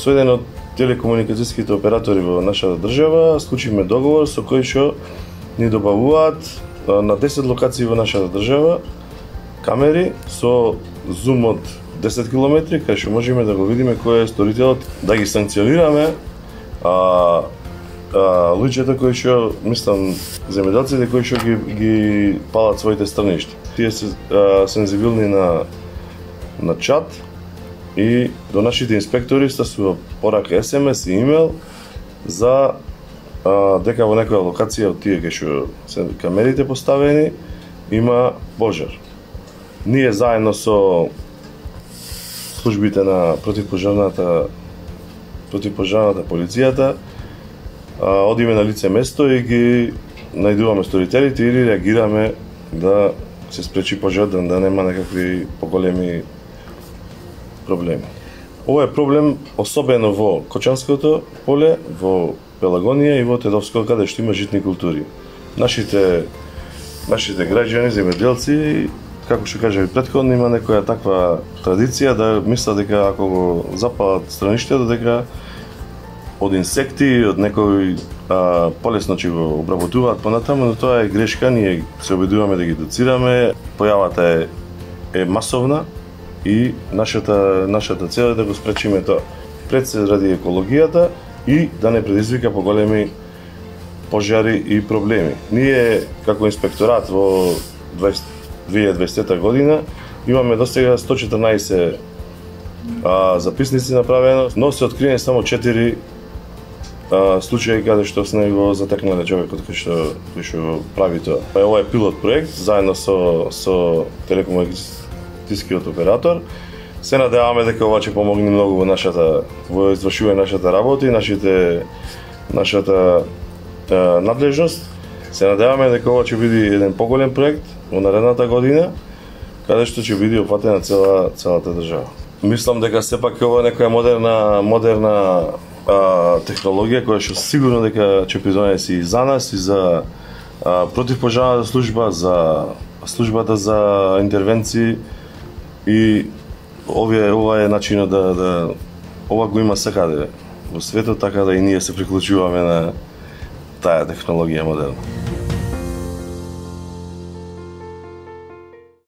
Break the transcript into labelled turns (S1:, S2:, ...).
S1: со еден од телекомуникацијските оператори во нашата држава склучивме договор со кој што ни добавуваат на 10 локации во нашата држава камери со зум од 10 километри, кај што можеме да го видиме кој е сторителот, да ги санкционираме луѓето кои што, мислам, земјоделците кои што ги палат своите страништа. Тие се сензибилни на чат и до нашите инспектори стасува порака SMS и имейл за дека во некоја локација од тие кај што се камерите поставени има пожар. Ние заедно со службите на противпожарната полицијата одиме на лице место и ги најдуваме сторителите или реагираме да се спречи пожар, да нема некакви поголеми проблеми. Ова е проблем особено во Кочанското поле, во Пелагонија и во Тедовско, каде што има житни култури. Нашите граѓани, земјоделци, како што кажа и претходно, има некоја таква традиција да мислат дека ако го запалат страништето, дека од инсекти, од некој полесно ќе го обработуваат понатаму, но тоа е грешка. Ние се обидуваме да ги доцираме. Појавата е масовна и нашата цел е да го спречиме тоа. Пред се ради екологијата и да не предизвика поголеми пожари и проблеми. Ние како инспекторат во 2020 година имаме достига 114 записници направено, но се откриени само 4 случаи каде што сме го затекнале човекот кој што прави тоа. Ова е пилот проект заедно со телекомуникацијскиот оператор. Се надеваме дека ова ќе помогне многу во извршување нашата работа и нашата надлежност. Се надеваме дека ова ќе биде еден поголем проект во наредната година, каде што ќе биде опфатена целата држава. Мислам дека сепак ова е некоја модерна технологија која што сигурно дека ќе придонесе и за нас и за противпожарната служба, за службата за интервенции и ова е начинот да ова го има секаде во светот, така да и ние се приклучуваме на таа технологија модерна.